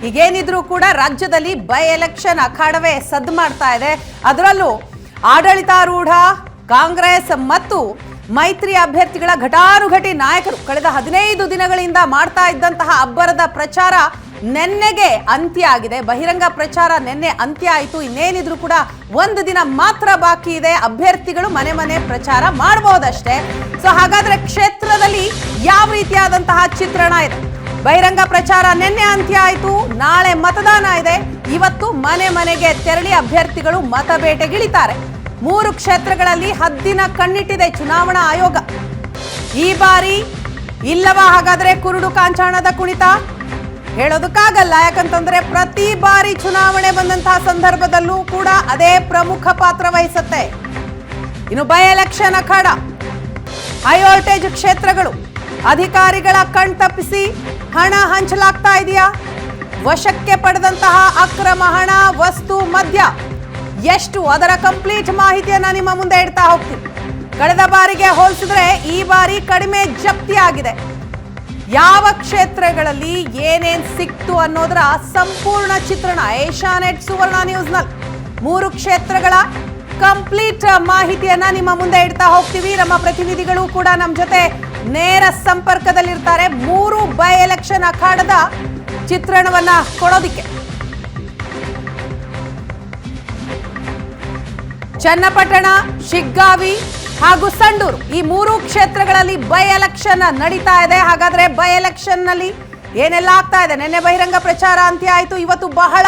ಈಗೇನಿದ್ರೂ ಕೂಡ ರಾಜ್ಯದಲ್ಲಿ by election ಅಖಾಡವೇ ಸದ್ದು ಮಾಡ್ತಾ ಇದೆ. ಅದರಲ್ಲೂ ಆಡಳಿತಾರೂಢ ಕಾಂಗ್ರೆಸ್ ಮತ್ತು ಮೈತ್ರಿ ಅಭ್ಯರ್ಥಿಗಳ ಘಟಾನುಘಟಿ ನಾಯಕರು ಕಳೆದ 15 ದಿನಗಳಿಂದ ಮಾಡ್ತಾ ಇದ್ದಂತಹ ಅಬ್ಬರದ ಪ್ರಚಾರ ನೆನ್ನೆಗೆ ಅಂತ್ಯ ಆಗಿದೆ. ಬಹಿರಂಗ ಪ್ರಚಾರ ನೆನ್ನೆ ಅಂತ್ಯ ಆಯಿತು. ಇನ್ನೇನಿದ್ರು ಕೂಡ ಒಂದು ದಿನ ಮಾತ್ರ ಬಾಕಿ ಇದೆ. ಅಭ್ಯರ್ಥಿಗಳು ಮನೆ ಮನೆ ಪ್ರಚಾರ ಮಾಡಬಹುದಷ್ಟೇ. ಸೊ ಹಾಗಾದ್ರೆ ಕ್ಷೇತ್ರದಲ್ಲಿ ಯಾವ ರೀತಿಯಾದಂತಹ ಚಿತ್ರಣ ಇದೆ? ಬಹಿರಂಗ ಪ್ರಚಾರ ನಿನ್ನೆ ಅಂತ್ಯ ಆಯಿತು. ನಾಳೆ ಮತದಾನ ಇದೆ. ಇವತ್ತು ಮನೆ ಮನೆಗೆ ತೆರಳಿ ಅಭ್ಯರ್ಥಿಗಳು ಮತಬೇಟೆಗಿಳಿತಾರೆ. 3 ಕ್ಷೇತ್ರಗಳಲ್ಲಿ ಹದ್ದಿನ ಕಣ್ಣಿಟ್ಟಿದೆ ಚುನಾವಣಾ ಆಯೋಗ. ಈ ಬಾರಿ ಇಲ್ಲವಾ ಹಾಗಾದ್ರೆ ಕುರುಡು ಕಾಂಚಾಣದ ಕುಣಿತ? ಹೇಳೋದಕ್ಕಾಗಲ್ಲ. ಯಾಕಂತಂದ್ರೆ ಪ್ರತಿ ಬಾರಿ ಚುನಾವಣೆ ಬಂದಂತಹ ಸಂದರ್ಭದಲ್ಲೂ ಕೂಡ ಅದೇ ಪ್ರಮುಖ ಪಾತ್ರ ವಹಿಸುತ್ತೆ. ಇನ್ನು by election Akhara, high voltage ಕ್ಷೇತ್ರಗಳು, ಅಧಿಕಾರಿಗಳ ಕಣ್ತಪ್ಪಿಸಿ ಹಣ ಹಂಚಲಾಗ್ತಾ ಇದೆಯಾ? ವಶಕ್ಕೆ ಪಡೆದಂತಹ ಅಕ್ರಮ ಹಣ, ವಸ್ತು, ಮದ್ಯ ಎಷ್ಟು, ಅದರ ಕಂಪ್ಲೀಟ್ ಮಾಹಿತಿಯನ್ನ ನಿಮ್ಮ ಮುಂದೆ ಇಡ್ತಾ ಹೋಗ್ತೀವಿ. ಕಳೆದ ಬಾರಿಗೆ ಹೋಲಿಸಿದ್ರೆ ಈ ಬಾರಿ ಕಡಿಮೆ ಜಪ್ತಿ ಆಗಿದೆ. ಯಾವ ಕ್ಷೇತ್ರಗಳಲ್ಲಿ ಏನೇನ್ ಸಿಕ್ತು ಅನ್ನೋದರ ಸಂಪೂರ್ಣ ಚಿತ್ರಣ ಏಷ್ಯಾನೆಟ್ ಸುವರ್ಣ ನ್ಯೂಸ್ನಲ್ಲಿ 3 ಕ್ಷೇತ್ರಗಳ ಕಂಪ್ಲೀಟ್ ಮಾಹಿತಿಯನ್ನ ನಿಮ್ಮ ಮುಂದೆ ಇಡ್ತಾ ಹೋಗ್ತೀವಿ. ನಮ್ಮ ಪ್ರತಿನಿಧಿಗಳು ಕೂಡ ನಮ್ಮ ಜೊತೆ ನೇರ ಸಂಪರ್ಕದಲ್ಲಿರ್ತಾರೆ 3 ಬೈ ಎಲೆಕ್ಷನ್ ಅಖಾಡದ ಚಿತ್ರಣವನ್ನ ಕೊಡೋದಿಕ್ಕೆ. ಚನ್ನಪಟ್ಟಣ, ಶಿಗ್ಗಾವಿ ಹಾಗೂ ಸಂಡೂರು ಈ 3 ಕ್ಷೇತ್ರಗಳಲ್ಲಿ ಬೈ ಎಲೆಕ್ಷನ್ ನಡೀತಾ ಇದೆ. ಹಾಗಾದ್ರೆ ಬೈ ಎಲೆಕ್ಷನ್ ನಲ್ಲಿ ಏನೆಲ್ಲ ಆಗ್ತಾ ಇದೆ? ನಿನ್ನೆ ಬಹಿರಂಗ ಪ್ರಚಾರ ಅಂತ್ಯ ಆಯಿತು. ಇವತ್ತು ಬಹಳ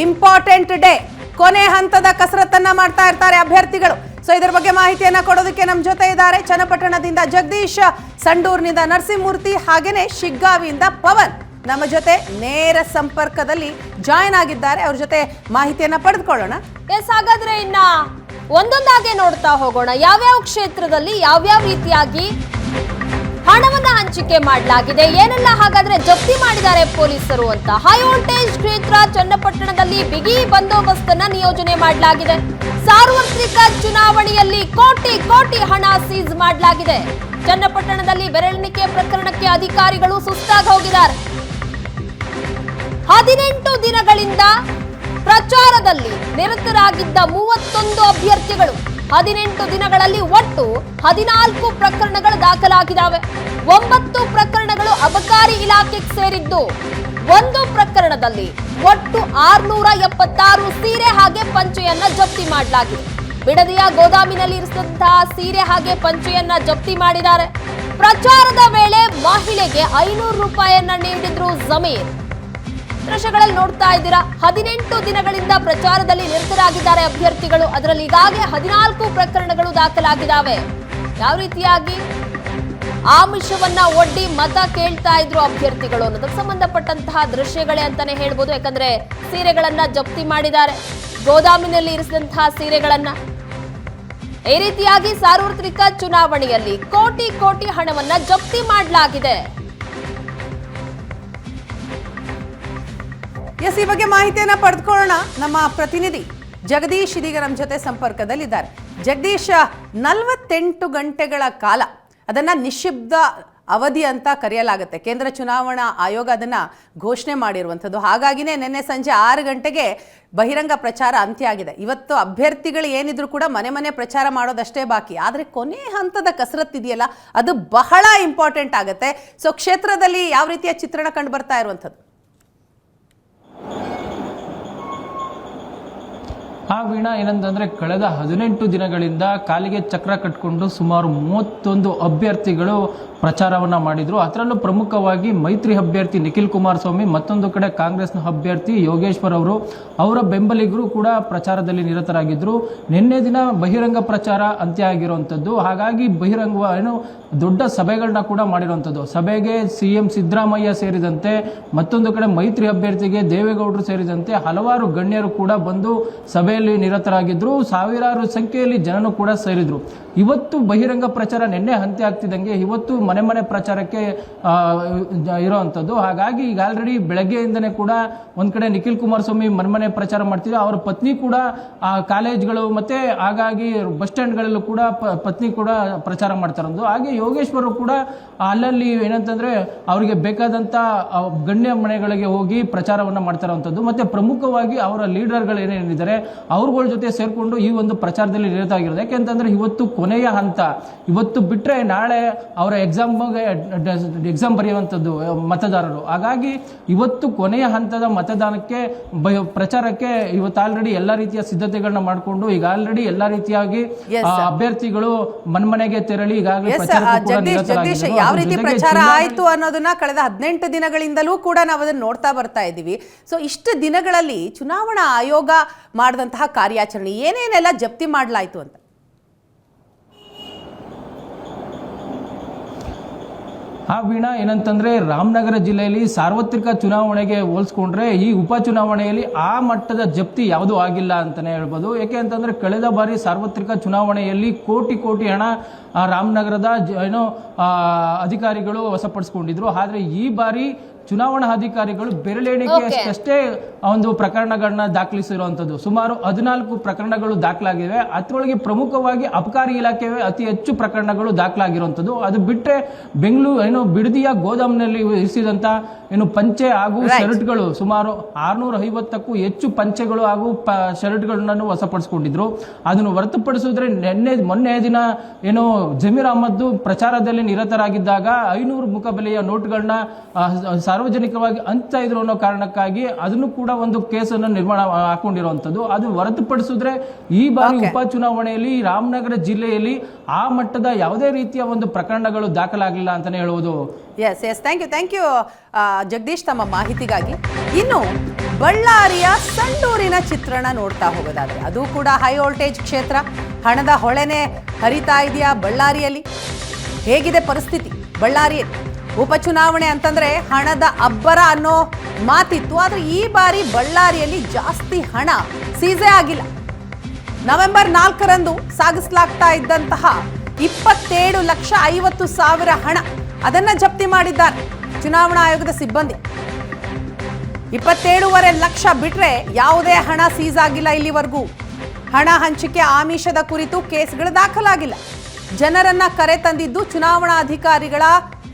ಇಂಪಾರ್ಟೆಂಟ್ ಡೇ. ಕೊನೆ ಹಂತದ ಕಸರತ್ತನ್ನ ಮಾಡ್ತಾ ಇರ್ತಾರೆ ಅಭ್ಯರ್ಥಿಗಳು. ಸೊ ಇದರ ಬಗ್ಗೆ ಮಾಹಿತಿಯನ್ನ ಕೊಡೋದಕ್ಕೆ ನಮ್ಮ ಜೊತೆ ಇದ್ದಾರೆ ಚನ್ನಪಟ್ಟಣದಿಂದ ಜಗದೀಶ್, ಸಂಡೂರಿನಿಂದ ನರಸಿಂಹಮೂರ್ತಿ, ಹಾಗೇನೆ ಶಿಗ್ಗಾವಿಯಿಂದ ಪವನ್ ನಮ್ಮ ಜೊತೆ ನೇರ ಸಂಪರ್ಕದಲ್ಲಿ ಜಾಯಿನ್ ಆಗಿದ್ದಾರೆ. ಅವ್ರ ಜೊತೆ ಮಾಹಿತಿಯನ್ನ ಪಡೆದುಕೊಳ್ಳೋಣ. ಎಸ್, ಹಾಗಾದ್ರೆ ಇನ್ನ ಒಂದೊಂದಾಗೆ ನೋಡ್ತಾ ಹೋಗೋಣ. ಯಾವ್ಯಾವ ಕ್ಷೇತ್ರದಲ್ಲಿ ಯಾವ್ಯಾವ ರೀತಿಯಾಗಿ ಹಣವನ್ನ ಹಂಚಿಕೆ ಮಾಡಲಾಗಿದೆ, ಏನೆಲ್ಲ ಹಾಗಾದ್ರೆ ಜಪ್ತಿ ಮಾಡಿದ್ದಾರೆ ಪೊಲೀಸರು ಅಂತ. ಹೈ ವೋಲ್ಟೇಜ್ ಕ್ಷೇತ್ರ ಚನ್ನಪಟ್ಟಣದಲ್ಲಿ ಬಿಗಿ ಬಂದೋಬಸ್ತನ್ನ ನಿಯೋಜನೆ ಮಾಡಲಾಗಿದೆ. ಸಾರ್ವತ್ರಿಕ ಚುನಾವಣೆಯಲ್ಲಿ ಕೋಟಿ ಕೋಟಿ ಹಣ ಸೀಸ್ ಮಾಡಲಾಗಿದೆ. ಚನ್ನಪಟ್ಟಣದಲ್ಲಿ ಬೆರಳೆಣಿಕೆ ಪ್ರಕರಣಕ್ಕೆ ಅಧಿಕಾರಿಗಳು ಸುಸ್ತಾಗಿ ಹೋಗಿದ್ದಾರೆ. 18 ದಿನಗಳಿಂದ ಪ್ರಚಾರದಲ್ಲಿ ನಿರತರಾಗಿದ್ದ 31 ಅಭ್ಯರ್ಥಿಗಳು 18 ದಿನಗಳಲ್ಲಿ ಒಟ್ಟು 14 ಪ್ರಕರಣಗಳು ದಾಖಲಾಗಿದ್ದಾವೆ. 9 ಪ್ರಕರಣಗಳು ಅಬಕಾರಿ ಇಲಾಖೆಗೆ ಸೇರಿದ್ದು. 1 ಪ್ರಕರಣದಲ್ಲಿ ಒಟ್ಟು 676 ಸೀರೆ ಹಾಗೆ ಪಂಚೆಯನ್ನ ಜಪ್ತಿ ಮಾಡಲಾಗಿದೆ. ಬಿಡದಿಯ ಗೋದಾಮಿನಲ್ಲಿ ಇರಿಸಿದಂತಹ ಸೀರೆ ಹಾಗೆ ಪಂಚೆಯನ್ನ ಜಪ್ತಿ ಮಾಡಿದ್ದಾರೆ. ಪ್ರಚಾರದ ವೇಳೆ ಮಹಿಳೆಗೆ 500 ರೂಪಾಯಿಯನ್ನ ನೀಡಿದ್ರು ಜಮೀರ್. ದೃಶ್ಯಗಳಲ್ಲಿ ನೋಡ್ತಾ ಇದ್ದೀರಾ, 18 ದಿನಗಳಿಂದ ಪ್ರಚಾರದಲ್ಲಿ ನಿರತರಾಗಿದ್ದಾರೆ ಅಭ್ಯರ್ಥಿಗಳು. ಅದರಲ್ಲಿ ಈಗಾಗಲೇ 14 ಪ್ರಕರಣಗಳು ದಾಖಲಾಗಿದ್ದಾವೆ. ಯಾವ ರೀತಿಯಾಗಿ ಆಮಿಷವನ್ನ ಒಡ್ಡಿ ಮತ ಕೇಳ್ತಾ ಇದ್ರು ಅಭ್ಯರ್ಥಿಗಳು ಅನ್ನೋದಕ್ಕೆ ಸಂಬಂಧಪಟ್ಟಂತಹ ದೃಶ್ಯಗಳೇ ಅಂತಾನೆ ಹೇಳ್ಬೋದು. ಯಾಕಂದ್ರೆ ಸೀರೆಗಳನ್ನ ಜಪ್ತಿ ಮಾಡಿದ್ದಾರೆ, ಗೋದಾಮಿನಲ್ಲಿ ಇರಿಸಿದಂತಹ ಸೀರೆಗಳನ್ನ. ಈ ರೀತಿಯಾಗಿ ಸಾರ್ವತ್ರಿಕ ಚುನಾವಣೆಯಲ್ಲಿ ಕೋಟಿ ಕೋಟಿ ಹಣವನ್ನ ಜಪ್ತಿ ಮಾಡಲಾಗಿದೆ. ಎಸ್, ಈ ಬಗ್ಗೆ ಮಾಹಿತಿಯನ್ನ ಪಡೆದುಕೊಳ್ಳೋಣ. ನಮ್ಮ ಪ್ರತಿನಿಧಿ ಜಗದೀಶ್ ಇದೀಗ ನಮ್ಮ ಜೊತೆ ಸಂಪರ್ಕದಲ್ಲಿದ್ದಾರೆ. ಜಗದೀಶ್, 48 ಗಂಟೆಗಳ ಕಾಲ ಅದನ್ನ ನಿಶ್ಶಬ್ದ ಅವಧಿ ಅಂತ ಕರೆಯಲಾಗುತ್ತೆ. ಕೇಂದ್ರ ಚುನಾವಣಾ ಆಯೋಗ ಅದನ್ನ ಘೋಷಣೆ ಮಾಡಿರುವಂಥದ್ದು. ಹಾಗಾಗಿನೇ ನಿನ್ನೆ ಸಂಜೆ 6 ಗಂಟೆಗೆ ಬಹಿರಂಗ ಪ್ರಚಾರ ಅಂತ್ಯ ಆಗಿದೆ. ಇವತ್ತು ಅಭ್ಯರ್ಥಿಗಳು ಏನಿದ್ರು ಕೂಡ ಮನೆ ಮನೆ ಪ್ರಚಾರ ಮಾಡೋದಷ್ಟೇ ಬಾಕಿ. ಆದರೆ ಕೊನೆ ಹಂತದ ಕಸರತ್ತಿದೆಯಲ್ಲ, ಅದು ಬಹಳ ಇಂಪಾರ್ಟೆಂಟ್ ಆಗುತ್ತೆ. ಸೊ ಕ್ಷೇತ್ರದಲ್ಲಿ ಯಾವ ರೀತಿಯ ಚಿತ್ರಣ ಕಂಡು ಬರ್ತಾ ಇರುವಂಥದ್ದು? ಆ ವೀಣಾ, ಏನಂತಂದ್ರೆ ಕಳೆದ 18 ದಿನಗಳಿಂದ ಕಾಲಿಗೆ ಚಕ್ರ ಕಟ್ಟಿಕೊಂಡು ಸುಮಾರು 31 ಅಭ್ಯರ್ಥಿಗಳು ಪ್ರಚಾರವನ್ನ ಮಾಡಿದ್ರು. ಅದರಲ್ಲೂ ಪ್ರಮುಖವಾಗಿ ಮೈತ್ರಿ ಅಭ್ಯರ್ಥಿ ನಿಖಿಲ್ ಕುಮಾರಸ್ವಾಮಿ, ಮತ್ತೊಂದು ಕಡೆ ಕಾಂಗ್ರೆಸ್ನ ಅಭ್ಯರ್ಥಿ ಯೋಗೇಶ್ವರ್ ಅವರ ಬೆಂಬಲಿಗರು ಕೂಡ ಪ್ರಚಾರದಲ್ಲಿ ನಿರತರಾಗಿದ್ರು. ನಿನ್ನೆ ದಿನ ಬಹಿರಂಗ ಪ್ರಚಾರ ಅಂತ್ಯ ಆಗಿರುವಂಥದ್ದು. ಹಾಗಾಗಿ ದೊಡ್ಡ ಸಭೆಗಳನ್ನ ಕೂಡ ಮಾಡಿರುವಂಥದ್ದು. ಸಭೆಗೆ ಸಿಎಂ ಸಿದ್ದರಾಮಯ್ಯ ಸೇರಿದಂತೆ, ಮತ್ತೊಂದು ಕಡೆ ಮೈತ್ರಿ ಅಭ್ಯರ್ಥಿಗೆ ದೇವೇಗೌಡರು ಸೇರಿದಂತೆ ಹಲವಾರು ಗಣ್ಯರು ಕೂಡ ಬಂದು ಸಭೆ ಸಭೆಯಲ್ಲಿ ನಿರತರಾಗಿದ್ರು. ಸಾವಿರಾರು ಸಂಖ್ಯೆಯಲ್ಲಿ ಜನನು ಕೂಡ ಸೇರಿದ್ರು. ಇವತ್ತು ಬಹಿರಂಗ ಪ್ರಚಾರ ನಿನ್ನೆ ಅಂತ್ಯ ಆಗ್ತಿದ್ದಂಗೆ ಇವತ್ತು ಮನೆ ಮನೆ ಪ್ರಚಾರಕ್ಕೆ ಇರೋವಂಥದ್ದು. ಹಾಗಾಗಿ ಈಗ ಆಲ್ರೆಡಿ ಬೆಳಗ್ಗೆಯಿಂದನೇ ಕೂಡ ಒಂದ್ ಕಡೆ ನಿಖಿಲ್ ಕುಮಾರಸ್ವಾಮಿ ಮನೆ ಪ್ರಚಾರ ಮಾಡ್ತಿದ್ರು. ಅವರ ಪತ್ನಿ ಕೂಡ ಕಾಲೇಜ್ಗಳು ಮತ್ತೆ ಹಾಗಾಗಿ ಬಸ್ ಸ್ಟ್ಯಾಂಡ್ಗಳಲ್ಲೂ ಕೂಡ ಪತ್ನಿ ಕೂಡ ಪ್ರಚಾರ ಮಾಡ್ತಾರಂದು. ಹಾಗೆ ಯೋಗೇಶ್ವರು ಕೂಡ ಅಲ್ಲಲ್ಲಿ ಏನಂತಂದ್ರೆ ಅವರಿಗೆ ಬೇಕಾದಂತ ಗಣ್ಯ ಮನೆಗಳಿಗೆ ಹೋಗಿ ಪ್ರಚಾರವನ್ನ ಮಾಡ್ತಾರಂಥದ್ದು. ಮತ್ತೆ ಪ್ರಮುಖವಾಗಿ ಅವರ ಲೀಡರ್ಗಳು ಏನೇನಿದ್ದಾರೆ ಅವ್ರಗಳ ಜೊತೆ ಸೇರ್ಕೊಂಡು ಈ ಒಂದು ಪ್ರಚಾರದಲ್ಲಿ ನಿರತ ಆಗಿರೋದು. ಯಾಕೆಂತಂದ್ರೆ ಇವತ್ತು ಕೊನೆಯ ಹಂತ. ಇವತ್ತು ಬಿಟ್ರೆ ನಾಳೆ ಅವರ ಎಕ್ಸಾಮ್ ಬರೆಯುವಂಥದ್ದು ಮತದಾರರು. ಹಾಗಾಗಿ ಇವತ್ತು ಕೊನೆಯ ಹಂತದ ಮತದಾನಕ್ಕೆ ಪ್ರಚಾರಕ್ಕೆ ಇವತ್ತು ಆಲ್ರೆಡಿ ಎಲ್ಲಾ ರೀತಿಯ ಸಿದ್ಧತೆಗಳನ್ನ ಮಾಡಿಕೊಂಡು ಈಗ ಆಲ್ರೆಡಿ ಎಲ್ಲಾ ರೀತಿಯಾಗಿ ಅಭ್ಯರ್ಥಿಗಳು ಮನೆಗೆ ತೆರಳಿ ಈಗಾಗಲೇ ಯಾವ ರೀತಿ ಪ್ರಚಾರ ಆಯ್ತು ಅನ್ನೋದನ್ನ ಕಳೆದ 18 ದಿನಗಳಿಂದಲೂ ಕೂಡ ನಾವು ಅದನ್ನ ನೋಡ್ತಾ ಬರ್ತಾ ಇದ್ದೀವಿ. ಸೊ ಇಷ್ಟು ದಿನಗಳಲ್ಲಿ ಚುನಾವಣಾ ಆಯೋಗ ಮಾಡಿದಂತಹ ಕಾರ್ಯಾಚರಣೆ ಏನೇನೆಲ್ಲ ಜಪ್ತಿ ಮಾಡಲಾಯಿತು ಅಂತ? ವೀಣಾ, ಏನಂತಂದ್ರೆ ರಾಮನಗರ ಜಿಲ್ಲೆಯಲ್ಲಿ ಸಾರ್ವತ್ರಿಕ ಚುನಾವಣೆಗೆ ಹೋಲಿಸ್ಕೊಂಡ್ರೆ ಈ ಉಪಚುನಾವಣೆಯಲ್ಲಿ ಆ ಮಟ್ಟದ ಜಪ್ತಿ ಯಾವುದೂ ಆಗಿಲ್ಲ ಅಂತಾನೆ ಹೇಳ್ಬೋದು. ಯಾಕೆ ಅಂತಂದ್ರೆ ಕಳೆದ ಬಾರಿ ಸಾರ್ವತ್ರಿಕ ಚುನಾವಣೆಯಲ್ಲಿ ಕೋಟಿ ಹಣ ರಾಮನಗರದ ಅಧಿಕಾರಿಗಳು ವಶಪಡಿಸಿಕೊಂಡಿದ್ರು. ಆದ್ರೆ ಈ ಬಾರಿ ಚುನಾವಣಾ ಅಧಿಕಾರಿಗಳು ಬೆರಳೆಣಿಕೆಯಷ್ಟೇ ಒಂದು ಪ್ರಕರಣಗಳನ್ನ ದಾಖಲಿಸಿರುವಂತದ್ದು. ಸುಮಾರು 14 ಪ್ರಕರಣಗಳು ದಾಖಲಾಗಿವೆ. ಅದರೊಳಗೆ ಪ್ರಮುಖವಾಗಿ ಅಬಕಾರಿ ಇಲಾಖೆ ಅತಿ ಹೆಚ್ಚು ಪ್ರಕರಣಗಳು ದಾಖಲಾಗಿರುವಂತದ್ದು. ಅದು ಬಿಟ್ಟರೆ ಬೆಂಗಳೂರು ಬಿಡದಿಯ ಗೋದಾಮ್ನಲ್ಲಿ ಇರಿಸಿದಂತ ಪಂಚೆ ಹಾಗೂ ಶರ್ಟ್ಗಳು ಸುಮಾರು 650ಕ್ಕೂ ಹೆಚ್ಚು ಪಂಚೆಗಳು ಹಾಗೂ ಶರ್ಟ್ಗಳನ್ನು ವಶಪಡಿಸಿಕೊಂಡಿದ್ರು. ಅದನ್ನು ಹೊರತುಪಡಿಸಿದ್ರೆ ಮೊನ್ನೆ ದಿನ ಜಮೀರ್ ಅಹಮದ್ ಪ್ರಚಾರದಲ್ಲಿ ನಿರತರಾಗಿದ್ದಾಗ 500 ಮುಖಬೆಲೆಯ ನೋಟ್ಗಳನ್ನ ಸಾರ್ವಜನಿಕವಾಗಿ ಹಂಚ್ತಾ ಇದ್ರು ಅನ್ನೋ ಕಾರಣಕ್ಕಾಗಿ ಅದನ್ನು ಕೂಡ ಒಂದು ಕೇಸನ್ನು ನಿರ್ಮಾಣ ಹಾಕೊಂಡಿರುವಂತದ್ದು. ಅದು ಹೊರತುಪಡಿಸಿದ್ರೆ ಈ ಬಾರಿ ಉಪಚುನಾವಣೆಯಲ್ಲಿ ರಾಮನಗರ ಜಿಲ್ಲೆಯಲ್ಲಿ ಆ ಮಟ್ಟದ ಯಾವುದೇ ರೀತಿಯ ಒಂದು ಪ್ರಕರಣಗಳು ದಾಖಲಾಗಿಲ್ಲ ಅಂತಾನೆ ಹೇಳುವುದು. ಎಸ್ ಥ್ಯಾಂಕ್ ಯು ಜಗದೀಶ್ ತಮ್ಮ ಮಾಹಿತಿಗಾಗಿ. ಇನ್ನು ಬಳ್ಳಾರಿಯ ಸಂಡೂರಿನ ಚಿತ್ರಣ ನೋಡ್ತಾ ಹೋಗೋದಾದ್ರೆ ಅದು ಕೂಡ ಹೈ ವೋಲ್ಟೇಜ್ ಕ್ಷೇತ್ರ. ಹಣದ ಹೊಳೆನೆ ಹರಿತಾ ಇದೆಯಾ ಬಳ್ಳಾರಿಯಲ್ಲಿ? ಹೇಗಿದೆ ಪರಿಸ್ಥಿತಿ ಬಳ್ಳಾರಿಯಲ್ಲಿ? ಉಪಚುನಾವಣೆ ಅಂತಂದ್ರೆ ಹಣದ ಅಬ್ಬರ ಅನ್ನೋ ಮಾತಿತ್ತು. ಆದ್ರೆ ಈ ಬಾರಿ ಬಳ್ಳಾರಿಯಲ್ಲಿ ಜಾಸ್ತಿ ಹಣ ಸೀಸೆ ಆಗಿಲ್ಲ. ನವೆಂಬರ್ 4ರಂದು ಸಾಗಿಸಲಾಗ್ತಾ ಇದ್ದಂತಹ 27,50,000 ಹಣ ಅದನ್ನ ಜಪ್ತಿ ಮಾಡಿದ್ದಾರೆ ಚುನಾವಣಾ ಆಯೋಗದ ಸಿಬ್ಬಂದಿ. 27.5 ಲಕ್ಷ ಬಿಟ್ರೆ ಯಾವುದೇ ಹಣ ಸೀಸ್ ಆಗಿಲ್ಲ ಇಲ್ಲಿವರೆಗೂ. ಹಣ ಹಂಚಿಕೆ ಆಮಿಷದ ಕುರಿತು ಕೇಸ್ಗಳು ದಾಖಲಾಗಿಲ್ಲ. ಜನರನ್ನ ಕರೆ ತಂದಿದ್ದು ಚುನಾವಣಾ ಅಧಿಕಾರಿಗಳ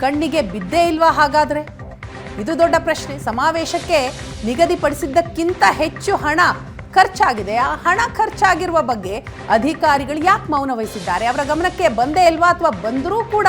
ಕಣ್ಣಿಗೆ ಬಿದ್ದೇ ಇಲ್ವಾ? ಹಾಗಾದ್ರೆ ಇದು ದೊಡ್ಡ ಪ್ರಶ್ನೆ. ಸಮಾವೇಶಕ್ಕೆ ನಿಗದಿಪಡಿಸಿದ್ದಕ್ಕಿಂತ ಹೆಚ್ಚು ಹಣ ಖರ್ಚಾಗಿದೆ. ಆ ಹಣ ಖರ್ಚಾಗಿರುವ ಬಗ್ಗೆ ಅಧಿಕಾರಿಗಳು ಯಾಕೆ ಮೌನ ವಹಿಸಿದ್ದಾರೆ? ಅವರ ಗಮನಕ್ಕೆ ಬಂದೇ ಇಲ್ವಾ ಅಥವಾ ಬಂದರೂ ಕೂಡ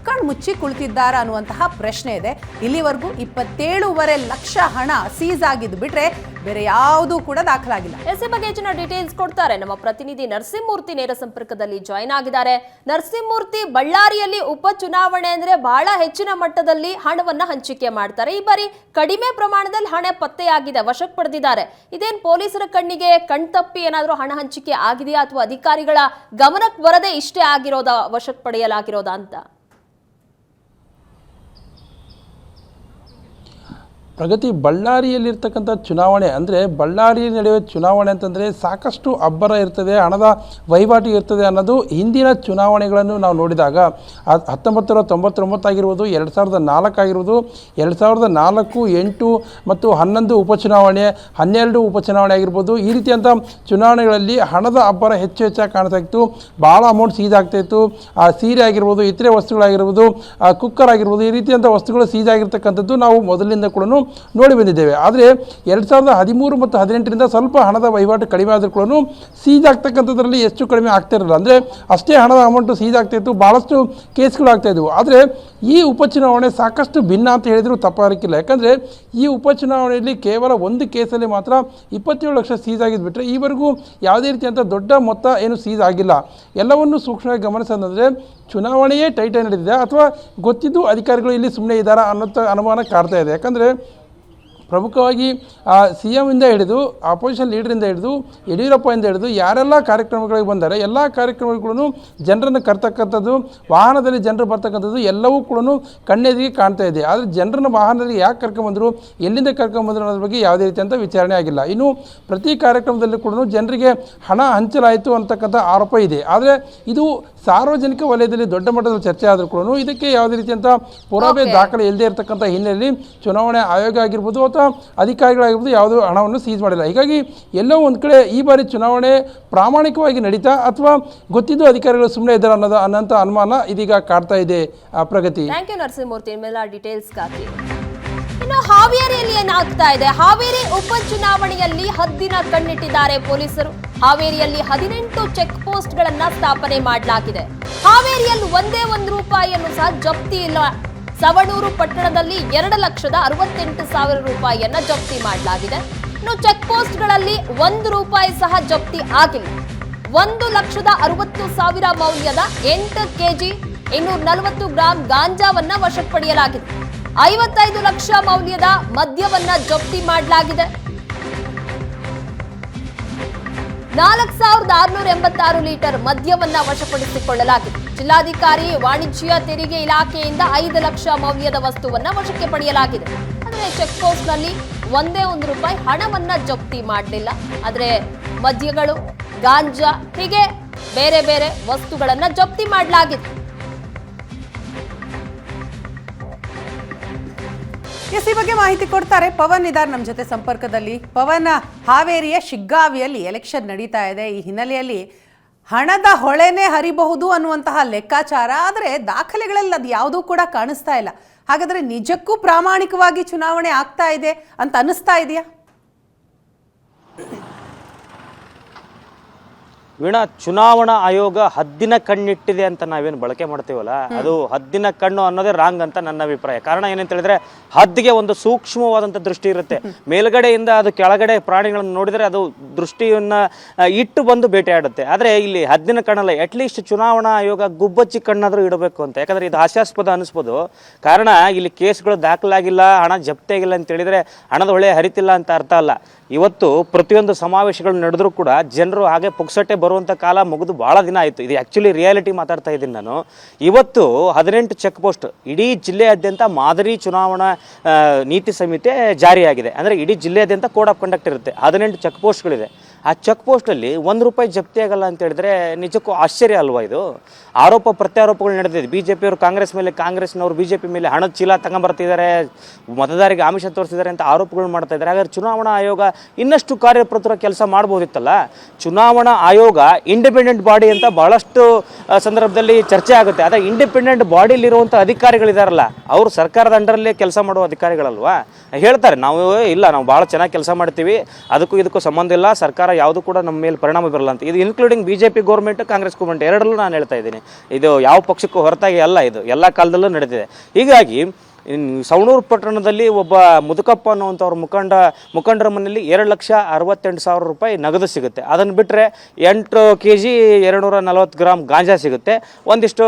ಕಣ್ಮುಚ್ಚಿ ಕುಳಿತಿದ್ದಾರಾ ಅನ್ನುವಂತಹ ಪ್ರಶ್ನೆ ಇದೆ. ಇಲ್ಲಿವರೆಗೂ 27.5 ಲಕ್ಷ ಹಣ ಸೀಸ್ ಆಗಿದ್ದು ಬಿಟ್ರೆ ಬೇರೆ ಯಾವುದೂ ಕೂಡ ದಾಖಲಾಗಿಲ್ಲ. ಎಸ್ ಬಗ್ಗೆ ಹೆಚ್ಚಿನ ಡೀಟೇಲ್ಸ್ ಕೊಡ್ತಾರೆ ನಮ್ಮ ಪ್ರತಿನಿಧಿ ನರಸಿಂಹಮೂರ್ತಿ. ನೇರ ಸಂಪರ್ಕದಲ್ಲಿ ಜಾಯ್ನ್ ಆಗಿದ್ದಾರೆ. ನರಸಿಂಹಮೂರ್ತಿ, ಬಳ್ಳಾರಿಯಲ್ಲಿ ಉಪಚುನಾವಣೆ ಅಂದ್ರೆ ಬಹಳ ಹೆಚ್ಚಿನ ಮಟ್ಟದಲ್ಲಿ ಹಣವನ್ನ ಹಂಚಿಕೆ ಮಾಡ್ತಾರೆ. ಈ ಬಾರಿ ಕಡಿಮೆ ಪ್ರಮಾಣದಲ್ಲಿ ಹಣ ಪತ್ತೆಯಾಗಿದೆ, ವಶಕ್ಕೆ ಪಡೆದಿದ್ದಾರೆ. ಇದೇನು ಪೊಲೀಸರ ಕಣ್ಣಿಗೆ ಕಣ್ತಪ್ಪಿ ಏನಾದರೂ ಹಣ ಹಂಚಿಕೆ ಆಗಿದೆಯಾ ಅಥವಾ ಅಧಿಕಾರಿಗಳ ಗಮನಕ್ಕೆ ಬರದೆ ಇಷ್ಟೇ ಆಗಿರೋದಾ, ವಶಕ್ಕೆ ಪಡೆಯಲಾಗಿರೋದಾ ಅಂತ? ಪ್ರಗತಿ, ಬಳ್ಳಾರಿಯಲ್ಲಿರ್ತಕ್ಕಂಥ ಚುನಾವಣೆ ಅಂದರೆ ಬಳ್ಳಾರಿಯಲ್ಲಿ ನಡೆಯುವ ಚುನಾವಣೆ ಅಂತಂದರೆ ಸಾಕಷ್ಟು ಅಬ್ಬರ ಇರ್ತದೆ, ಹಣದ ವಹಿವಾಟು ಇರ್ತದೆ ಅನ್ನೋದು ಹಿಂದಿನ ಚುನಾವಣೆಗಳನ್ನು ನಾವು ನೋಡಿದಾಗ 1999 ಆಗಿರ್ಬೋದು, 2004 ಆಗಿರ್ಬೋದು, 2004, 8 ಮತ್ತು 11 ಉಪಚುನಾವಣೆ, 12 ಉಪಚುನಾವಣೆ ಆಗಿರ್ಬೋದು. ಈ ರೀತಿಯಂಥ ಚುನಾವಣೆಗಳಲ್ಲಿ ಹಣದ ಅಬ್ಬರ ಹೆಚ್ಚಾಗಿ ಕಾಣ್ತಾ ಇತ್ತು. ಭಾಳ ಅಮೌಂಟ್ ಸೀಜ್ ಆಗ್ತಾಯಿತ್ತು. ಸೀರೆ ಆಗಿರ್ಬೋದು, ಇತರೆ ವಸ್ತುಗಳಾಗಿರ್ಬೋದು, ಕುಕ್ಕರ್ ಆಗಿರ್ಬೋದು, ಈ ರೀತಿಯಂಥ ವಸ್ತುಗಳು ಸೀಜ್ ಆಗಿರ್ತಕ್ಕಂಥದ್ದು ನಾವು ಮೊದಲಿನಿಂದ ಕೂಡ ನೋಡಿ ಬಂದಿದ್ದೇವೆ. ಆದರೆ 2013 ಮತ್ತು 2018ರಿಂದ ಸ್ವಲ್ಪ ಹಣದ ವಹಿವಾಟು ಕಡಿಮೆ ಆದರೂ ಕೂಡ ಸೀಜ್ ಆಗ್ತಕ್ಕಂಥದ್ರಲ್ಲಿ ಹೆಚ್ಚು ಕಡಿಮೆ ಆಗ್ತಾ ಇರಲಿಲ್ಲ. ಅಂದರೆ ಅಷ್ಟೇ ಹಣದ ಅಮೌಂಟು ಸೀಜ್ ಆಗ್ತಾಯಿತ್ತು, ಭಾಳಷ್ಟು ಕೇಸ್ಗಳು ಆಗ್ತಾಯಿದ್ವು. ಆದರೆ ಈ ಉಪಚುನಾವಣೆ ಸಾಕಷ್ಟು ಭಿನ್ನ ಅಂತ ಹೇಳಿದರೂ ತಪ್ಪಾಗಲಿಕ್ಕಿಲ್ಲ. ಯಾಕಂದರೆ ಈ ಉಪಚುನಾವಣೆಯಲ್ಲಿ ಕೇವಲ ಒಂದು ಕೇಸಲ್ಲಿ ಮಾತ್ರ 27 ಲಕ್ಷ ಸೀಜ್ ಆಗಿದ್ಬಿಟ್ರೆ ಈವರೆಗೂ ಯಾವುದೇ ರೀತಿಯಂಥ ದೊಡ್ಡ ಮೊತ್ತ ಏನು ಸೀಜ್ ಆಗಿಲ್ಲ. ಎಲ್ಲವನ್ನೂ ಸೂಕ್ಷ್ಮವಾಗಿ ಗಮನಿಸೋದಂದರೆ ಚುನಾವಣೆಯೇ ಟೈಟಾಗಿ ನಡೆದಿದೆ ಅಥವಾ ಗೊತ್ತಿದ್ದು ಅಧಿಕಾರಿಗಳು ಇಲ್ಲಿ ಸುಮ್ಮನೆ ಇದ್ದಾರಾ ಅನ್ನೋ ಅನುಮಾನ ಕಾಡ್ತಾ ಇದೆ. ಯಾಕಂದರೆ ಪ್ರಮುಖವಾಗಿ CM ಇಂದ ಹಿಡಿದು ಅಪೋಸಿಷನ್ ಲೀಡರಿಂದ ಹಿಡಿದು ಯಡಿಯೂರಪ್ಪದಿಂದ ಹಿಡಿದು ಯಾರೆಲ್ಲ ಕಾರ್ಯಕ್ರಮಗಳಿಗೆ ಬಂದರೆ ಎಲ್ಲ ಕಾರ್ಯಕ್ರಮಗಳು ಜನರನ್ನು ಕರ್ತಕ್ಕಂಥದ್ದು, ವಾಹನದಲ್ಲಿ ಜನರು ಬರ್ತಕ್ಕಂಥದ್ದು ಎಲ್ಲವೂ ಕೂಡ ಕಣ್ಣೆದಿಗೆ ಕಾಣ್ತಾ ಇದೆ. ಆದರೆ ಜನರನ್ನು ವಾಹನದಲ್ಲಿ ಯಾಕೆ ಕರ್ಕೊಂಬಂದರು, ಎಲ್ಲಿಂದ ಕರ್ಕೊಂಬಂದರು ಅನ್ನೋದ್ರ ಬಗ್ಗೆ ಯಾವುದೇ ರೀತಿಯಂಥ ವಿಚಾರಣೆ ಆಗಿಲ್ಲ. ಇನ್ನು ಪ್ರತಿ ಕಾರ್ಯಕ್ರಮದಲ್ಲಿ ಕೂಡ ಜನರಿಗೆ ಹಣ ಹಂಚಲಾಯಿತು ಅಂತಕ್ಕಂಥ ಆರೋಪ ಇದೆ. ಆದರೆ ಇದು ಸಾರ್ವಜನಿಕ ವಲಯದಲ್ಲಿ ದೊಡ್ಡ ಮಟ್ಟದಲ್ಲಿ ಚರ್ಚೆ ಆದರೂ ಕೂಡ ಇದಕ್ಕೆ ಯಾವುದೇ ರೀತಿಯಂಥ ಪುರಾವೆ ದಾಖಲೆ ಇಲ್ಲದೆ ಇರತಕ್ಕಂಥ ಹಿನ್ನೆಲೆಯಲ್ಲಿ ಚುನಾವಣೆ ಆಯೋಗ ಆಗಿರ್ಬೋದು ಅಥವಾ ಅಧಿಕಾರಿಗಳಾಗಿರ್ಬೋದು ಯಾವುದೂ ಹಣವನ್ನು ಸೀಸ್ ಮಾಡಿಲ್ಲ. ಹೀಗಾಗಿ ಎಲ್ಲೋ ಒಂದು ಕಡೆ ಈ ಬಾರಿ ಚುನಾವಣೆ ಪ್ರಾಮಾಣಿಕವಾಗಿ ನಡೀತಾ ಅಥವಾ ಗೊತ್ತಿದ್ದು ಅಧಿಕಾರಿಗಳು ಸುಮ್ಮನೆ ಇದ್ದಾರೆ ಅನ್ನೋಂಥ ಅನುಮಾನ ಇದೀಗ ಕಾಡ್ತಾ ಇದೆ. ಪ್ರಗತಿ. Thank you Narasimhamurthy. ಇನ್ಮೇಲೆ ಡೀಟೇಲ್ಸ್ಗಾಗಿ. ಇನ್ನು ಹಾವೇರಿಯಲ್ಲಿ ಏನಾಗ್ತಾ ಇದೆ? ಹಾವೇರಿ ಉಪಚುನಾವಣೆಯಲ್ಲಿ ಹದ್ದಿನ ಕಣ್ಣಿಟ್ಟಿದ್ದಾರೆ ಪೊಲೀಸರು. ಹಾವೇರಿಯಲ್ಲಿ 18 ಚೆಕ್ ಪೋಸ್ಟ್ ಗಳನ್ನ ಸ್ಥಾಪನೆ ಮಾಡಲಾಗಿದೆ. ಹಾವೇರಿಯಲ್ಲಿ ಒಂದೇ ₹1 ಸಹ ಜಪ್ತಿ ಇಲ್ಲ. ಸವಣೂರು ಪಟ್ಟಣದಲ್ಲಿ 2,68,000 ರೂಪಾಯಿಯನ್ನ ಜಪ್ತಿ ಮಾಡಲಾಗಿದೆ. ಇನ್ನು ಚೆಕ್ ಪೋಸ್ಟ್ ಗಳಲ್ಲಿ ₹1 ಸಹ ಜಪ್ತಿ ಆಗಿಲ್ಲ. 1,60,000 ಮೌಲ್ಯದ 8 kg 240 ಗ್ರಾಂ ಗಾಂಜಾವನ್ನ ವಶಕ್ಕೆ ಪಡೆಯಲಾಗಿದೆ. 55 ಲಕ್ಷ ಮೌಲ್ಯದ ಮದ್ಯವನ್ನ ಜಪ್ತಿ ಮಾಡಲಾಗಿದೆ. 4,686 ಲೀಟರ್ ಮದ್ಯವನ್ನ ವಶಪಡಿಸಿಕೊಳ್ಳಲಾಗಿದೆ. ಜಿಲ್ಲಾಧಿಕಾರಿ ವಾಣಿಜ್ಯ ತೆರಿಗೆ ಇಲಾಖೆಯಿಂದ 5 ಲಕ್ಷ ಮೌಲ್ಯದ ವಸ್ತುವನ್ನ ವಶಕ್ಕೆ ಪಡೆಯಲಾಗಿದೆ. ಆದರೆ ಚೆಕ್ ಪೋಸ್ಟ್ ನಲ್ಲಿ ಒಂದೇ ₹1 ಹಣವನ್ನ ಜಪ್ತಿ ಮಾಡಲಿಲ್ಲ. ಆದರೆ ಮದ್ಯಗಳು, ಗಾಂಜಾ ಹೀಗೆ ಬೇರೆ ಬೇರೆ ವಸ್ತುಗಳನ್ನ ಜಪ್ತಿ ಮಾಡಲಾಗಿದೆ. ಈ ಬಗ್ಗೆ ಮಾಹಿತಿ ಕೊಡ್ತಾರೆ ಪವನ್ ಇದಾರ್ ನಮ್ಮ ಜೊತೆ ಸಂಪರ್ಕದಲ್ಲಿ. ಪವನ್, ಹಾವೇರಿಯ ಶಿಗ್ಗಾವಿಯಲ್ಲಿ ಎಲೆಕ್ಷನ್ ನಡೀತಾ ಇದೆ. ಈ ಹಿನ್ನೆಲೆಯಲ್ಲಿ ಹಣದ ಹೊಳೆನೇ ಹರಿಬಹುದು ಅನ್ನುವಂತಹ ಲೆಕ್ಕಾಚಾರ, ಆದರೆ ದಾಖಲೆಗಳಲ್ಲಿ ಅದು ಯಾವುದೂ ಕೂಡ ಕಾಣಿಸ್ತಾ ಇಲ್ಲ. ಹಾಗಾದ್ರೆ ನಿಜಕ್ಕೂ ಪ್ರಾಮಾಣಿಕವಾಗಿ ಚುನಾವಣೆ ಆಗ್ತಾ ಇದೆ ಅಂತ ಅನಿಸ್ತಾ ಇದೆಯಾ? ವೀಣಾ, ಚುನಾವಣಾ ಆಯೋಗ ಹದ್ದಿನ ಕಣ್ಣಿಟ್ಟಿದೆ ಅಂತ ನಾವೇನು ಬಳಕೆ ಮಾಡ್ತೀವಲ್ಲ, ಅದು ಹದ್ದಿನ ಕಣ್ಣು ಅನ್ನೋದೇ ರಾಂಗ್ ಅಂತ ನನ್ನ ಅಭಿಪ್ರಾಯ. ಕಾರಣ ಏನಂತ ಹೇಳಿದ್ರೆ, ಹದ್ದಿಗೆ ಒಂದು ಸೂಕ್ಷ್ಮವಾದಂಥ ದೃಷ್ಟಿ ಇರುತ್ತೆ. ಮೇಲ್ಗಡೆಯಿಂದ ಅದು ಕೆಳಗಡೆ ಪ್ರಾಣಿಗಳನ್ನು ನೋಡಿದರೆ ಅದು ದೃಷ್ಟಿಯನ್ನ ಇಟ್ಟು ಬಂದು ಬೇಟೆಯಾಡುತ್ತೆ. ಆದರೆ ಇಲ್ಲಿ ಹದ್ದಿನ ಕಣ್ಣಲ್ಲ. ಅಟ್ಲೀಸ್ಟ್ ಚುನಾವಣಾ ಆಯೋಗ ಗುಬ್ಬಚ್ಚಿ ಕಣ್ಣಾದರೂ ಇಡಬೇಕು ಅಂತ. ಯಾಕಂದ್ರೆ ಇದು ಹಾಸ್ಯಾಸ್ಪದ ಅನಿಸ್ಬೋದು. ಕಾರಣ ಇಲ್ಲಿ ಕೇಸ್ಗಳು ದಾಖಲಾಗಿಲ್ಲ, ಹಣ ಜಪ್ತಿ ಆಗಿಲ್ಲ ಅಂತ ಹೇಳಿದ್ರೆ ಹಣದ ಹೊಳೆ ಹರಿತಿಲ್ಲ ಅಂತ ಅರ್ಥ ಅಲ್ಲ. ಇವತ್ತು ಪ್ರತಿಯೊಂದು ಸಮಾವೇಶಗಳು ನಡೆದರೂ ಕೂಡ ಜನರು ಹಾಗೆ ಪುಕ್ಸಟ್ಟೆ ಬರುವಂಥ ಕಾಲ ಮುಗಿದು ಭಾಳ ದಿನ ಆಯಿತು. ಇದು ಆ್ಯಕ್ಚುಲಿ ರಿಯಾಲಿಟಿ ಮಾತಾಡ್ತಾ ಇದ್ದೀನಿ ನಾನು. ಇವತ್ತು 18 ಚೆಕ್ ಪೋಸ್ಟ್ ಇಡೀ ಜಿಲ್ಲೆಯಾದ್ಯಂತ ಮಾದರಿ ಚುನಾವಣಾ ನೀತಿ ಸಂಹಿತೆ ಜಾರಿಯಾಗಿದೆ. ಅಂದರೆ ಇಡೀ ಜಿಲ್ಲೆಯಾದ್ಯಂತ ಕೋಡ್ ಆಫ್ ಕಂಡಕ್ಟ್ ಇರುತ್ತೆ. 18 ಚೆಕ್ ಪೋಸ್ಟ್ಗಳಿದೆ. ಆ ಚೆಕ್ ಪೋಸ್ಟಲ್ಲಿ ₹1 ಜಪ್ತಿ ಆಗಲ್ಲ ಅಂತ ಹೇಳಿದ್ರೆ ನಿಜಕ್ಕೂ ಆಶ್ಚರ್ಯ ಅಲ್ವಾ? ಇದು ಆರೋಪ ಪ್ರತ್ಯಾರೋಪಗಳು ನಡೆದಿದೆ. BJP-ಯವರು ಕಾಂಗ್ರೆಸ್ ಮೇಲೆ, ಕಾಂಗ್ರೆಸ್ನವರು BJP ಮೇಲೆ ಹಣದ ಚೀಲ ತಗೊಂಬರ್ತಿದ್ದಾರೆ, ಮತದಾರರಿಗೆ ಆಮಿಷ ತೋರಿಸಿದ್ದಾರೆ ಅಂತ ಆರೋಪಗಳು ಮಾಡ್ತಾ ಇದ್ದಾರೆ. ಹಾಗಾದ್ರೆ ಚುನಾವಣಾ ಆಯೋಗ ಇನ್ನಷ್ಟು ಕಾರ್ಯಪ್ರವೃತ್ತ ಕೆಲಸ ಮಾಡ್ಬೋದಿತ್ತಲ್ಲ. ಚುನಾವಣಾ ಆಯೋಗ ಇಂಡಿಪೆಂಡೆಂಟ್ ಬಾಡಿ ಅಂತ ಬಹಳಷ್ಟು ಸಂದರ್ಭದಲ್ಲಿ ಚರ್ಚೆ ಆಗುತ್ತೆ. ಆದರೆ ಇಂಡಿಪೆಂಡೆಂಟ್ ಬಾಡಿಲಿರುವಂಥ ಅಧಿಕಾರಿಗಳಿದಾರಲ್ಲ, ಅವರು ಸರ್ಕಾರದ ಅಂಡರಲ್ಲೇ ಕೆಲಸ ಮಾಡುವ ಅಧಿಕಾರಿಗಳಲ್ವಾ? ಹೇಳ್ತಾರೆ ನಾವು ಭಾಳ ಚೆನ್ನಾಗಿ ಕೆಲಸ ಮಾಡ್ತೀವಿ, ಅದಕ್ಕೂ ಇದಕ್ಕೂ ಸಂಬಂಧ ಇಲ್ಲ, ಸರ್ಕಾರ ಯಾವುದು ಕೂಡ ನಮ್ಮ ಮೇಲೆ ಪರಿಣಾಮ ಬರಲ್ಲ ಅಂತ. ಇದು including BJP government, Congress government ಎರಡರಲ್ಲೂ ನಾನು ಹೇಳ್ತಾ ಇದ್ದೀನಿ. ಇದು ಯಾವ ಪಕ್ಷಕ್ಕೂ ಹೊರತಾಗಿ ಅಲ್ಲ, ಇದು ಎಲ್ಲ ಕಾಲದಲ್ಲೂ ನಡೆದಿದೆ. ಹೀಗಾಗಿ ಸವಣೂರು ಪಟ್ಟಣದಲ್ಲಿ ಒಬ್ಬ ಮುದುಕಪ್ಪ ಅನ್ನುವಂಥವ್ರ ಮುಖಂಡರ ಮನೆಯಲ್ಲಿ 2,68,000 ರೂಪಾಯಿ ನಗದು ಸಿಗುತ್ತೆ. ಅದನ್ನು ಬಿಟ್ಟರೆ 8 kg 240 ಗ್ರಾಮ್ ಗಾಂಜಾ ಸಿಗುತ್ತೆ. ಒಂದಿಷ್ಟು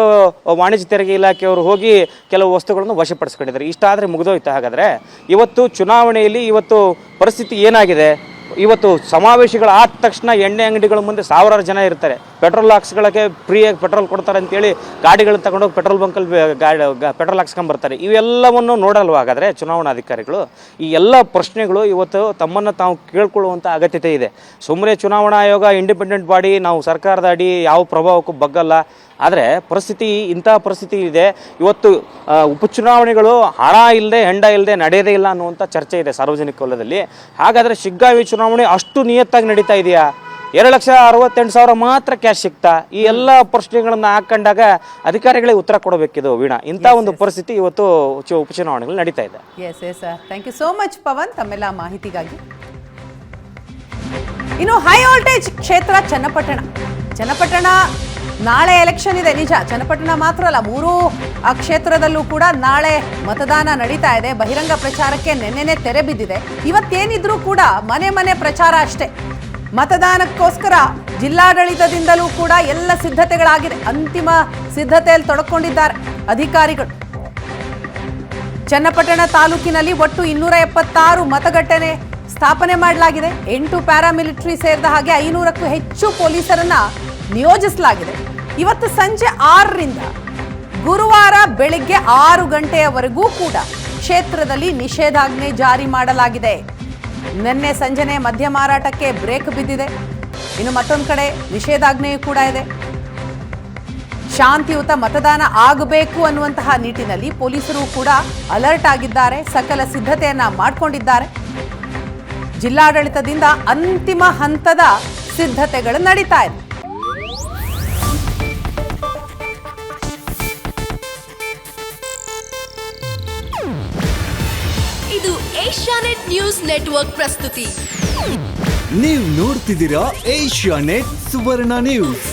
ವಾಣಿಜ್ಯ ತೆರಿಗೆ ಇಲಾಖೆಯವರು ಹೋಗಿ ಕೆಲವು ವಸ್ತುಗಳನ್ನು ವಶಪಡಿಸ್ಕೊಂಡಿದ್ದಾರೆ. ಇಷ್ಟಾದರೆ ಮುಗಿದೋಯ್ತು. ಹಾಗಾದರೆ ಇವತ್ತು ಚುನಾವಣೆಯಲ್ಲಿ ಇವತ್ತು ಪರಿಸ್ಥಿತಿ ಏನಾಗಿದೆ? ಇವತ್ತು ಸಮಾವೇಶಗಳು ಆದ ತಕ್ಷಣ ಎಣ್ಣೆ ಅಂಗಡಿಗಳ ಮುಂದೆ ಸಾವಿರಾರು ಜನ ಇರ್ತಾರೆ. ಪೆಟ್ರೋಲ್ ಹಾಕ್ಸ್ಗಳಿಗೆ ಫ್ರೀಯಾಗಿ ಪೆಟ್ರೋಲ್ ಕೊಡ್ತಾರೆ ಅಂತೇಳಿ ಗಾಡಿಗಳನ್ನ ತಗೊಂಡೋಗಿ ಪೆಟ್ರೋಲ್ ಬಂಕಲ್ಲಿ ಪೆಟ್ರೋಲ್ ಹಾಕ್ಸ್ಕೊಂಬರ್ತಾರೆ. ಇವೆಲ್ಲವನ್ನು ನೋಡಲ್ವ ಹಾಗಾದರೆ ಚುನಾವಣಾಧಿಕಾರಿಗಳು? ಈ ಎಲ್ಲ ಪ್ರಶ್ನೆಗಳು ಇವತ್ತು ತಮ್ಮನ್ನು ತಾವು ಕೇಳ್ಕೊಳ್ಳುವಂಥ ಅಗತ್ಯತೆ ಇದೆ. ಸುಮ್ಮನೆ ಚುನಾವಣಾ ಆಯೋಗ ಇಂಡಿಪೆಂಡೆಂಟ್ ಬಾಡಿ, ನಾವು ಸರ್ಕಾರದ ಅಡಿ ಯಾವ ಪ್ರಭಾವಕ್ಕೂ ಬಗ್ಗಲ್ಲ. ಆದರೆ ಇಂಥ ಪರಿಸ್ಥಿತಿ ಇದೆ. ಇವತ್ತು ಉಪಚುನಾವಣೆಗಳು ಹಣ ಇಲ್ಲದೆ, ಹೆಂಡ ಇಲ್ಲದೆ ನಡೆಯೋದೇ ಇಲ್ಲ ಅನ್ನುವಂಥ ಚರ್ಚೆ ಇದೆ ಸಾರ್ವಜನಿಕ ವಲಯದಲ್ಲಿ. ಹಾಗಾದರೆ ಶಿಗ್ಗಾವಿ ಚುನಾವಣೆ ಅಷ್ಟು ನಿಯತ್ತಾಗಿ ನಡೀತಾ ಇದೆಯಾ? 2,68,000 ಮಾತ್ರ ಕ್ಯಾಶ್ ಸಿಗ್ತಾ? ಈ ಎಲ್ಲ ಪ್ರಶ್ನೆಗಳನ್ನು ಹಾಕೊಂಡಾಗ ಅಧಿಕಾರಿಗಳೇ ಉತ್ತರ ಕೊಡಬೇಕಿದು ವೀಣಾ. ಇಂಥ ಒಂದು ಪರಿಸ್ಥಿತಿ ಇವತ್ತು ಉಪಚುನಾವಣೆಗಳು ನಡೀತಾ ಇದೆ. Yes thank you so much Pavan, ತಮ್ಮೆಲ್ಲ ಮಾಹಿತಿಗಾಗಿ. ಇನ್ನು ಹೈ ವೋಲ್ಟೇಜ್ ಕ್ಷೇತ್ರ ಚನ್ನಪಟ್ಟಣ ನಾಳೆ ಎಲೆಕ್ಷನ್ ಇದೆ ನಿಜ. ಚನ್ನಪಟ್ಟಣ ಮಾತ್ರ ಅಲ್ಲ, 3 ಕ್ಷೇತ್ರದಲ್ಲೂ ಕೂಡ ನಾಳೆ ಮತದಾನ ನಡೀತಾ ಇದೆ. ಬಹಿರಂಗ ಪ್ರಚಾರಕ್ಕೆ ನೆನ್ನೆನೆ ತೆರೆ ಬಿದ್ದಿದೆ. ಇವತ್ತೇನಿದ್ರೂ ಕೂಡ ಮನೆ ಪ್ರಚಾರ ಅಷ್ಟೇ. ಮತದಾನಕ್ಕೋಸ್ಕರ ಜಿಲ್ಲಾಡಳಿತದಿಂದಲೂ ಕೂಡ ಎಲ್ಲ ಸಿದ್ಧತೆಗಳಾಗಿದೆ. ಅಂತಿಮ ಸಿದ್ಧತೆಯಲ್ಲಿ ತೊಡಕೊಂಡಿದ್ದಾರೆ ಅಧಿಕಾರಿಗಳು. ಚನ್ನಪಟ್ಟಣ ತಾಲೂಕಿನಲ್ಲಿ ಒಟ್ಟು 276 ಮತಗಟ್ಟೆ ಸ್ಥಾಪನೆ ಮಾಡಲಾಗಿದೆ. 8 ಪ್ಯಾರಾಮಿಲಿಟರಿ ಸೇರಿದ ಹಾಗೆ 500ಕ್ಕೂ ಹೆಚ್ಚು ಪೊಲೀಸರನ್ನ ನಿಯೋಜಿಸಲಾಗಿದೆ. ಇವತ್ತು ಸಂಜೆ 6ರಿಂದ ಗುರುವಾರ ಬೆಳಿಗ್ಗೆ 6 ಗಂಟೆಯವರೆಗೂ ಕೂಡ ಕ್ಷೇತ್ರದಲ್ಲಿ ನಿಷೇಧಾಜ್ಞೆ ಜಾರಿ ಮಾಡಲಾಗಿದೆ. ನಿನ್ನೆ ಸಂಜೆನೆ ಮದ್ಯ ಮಾರಾಟಕ್ಕೆ ಬ್ರೇಕ್ ಬಿದ್ದಿದೆ. ಇನ್ನು ಮತ್ತೊಂದು ಕಡೆ ನಿಷೇಧಾಜ್ಞೆಯೂ ಕೂಡ ಇದೆ. ಶಾಂತಿಯುತ ಮತದಾನ ಆಗಬೇಕು ಅನ್ನುವಂತಹ ನಿಟ್ಟಿನಲ್ಲಿ ಪೊಲೀಸರು ಕೂಡ ಅಲರ್ಟ್ ಆಗಿದ್ದಾರೆ. ಸಕಲ ಸಿದ್ಧತೆಯನ್ನ ಮಾಡಿಕೊಂಡಿದ್ದಾರೆ. ಜಿಲ್ಲಾಡಳಿತದಿಂದ ಅಂತಿಮ ಹಂತದ ಸಿದ್ಧತೆಗಳು ನಡೀತಾ ಇದೆ. ಇದು ಏಷ್ಯಾನೆಟ್ ನ್ಯೂಸ್ ನೆಟ್ವರ್ಕ್ ಪ್ರಸ್ತುತಿ. ನೀವು ನೋಡ್ತಿದ್ದೀರಾ ಏಷ್ಯಾನೆಟ್ ಸುವರ್ಣ ನ್ಯೂಸ್.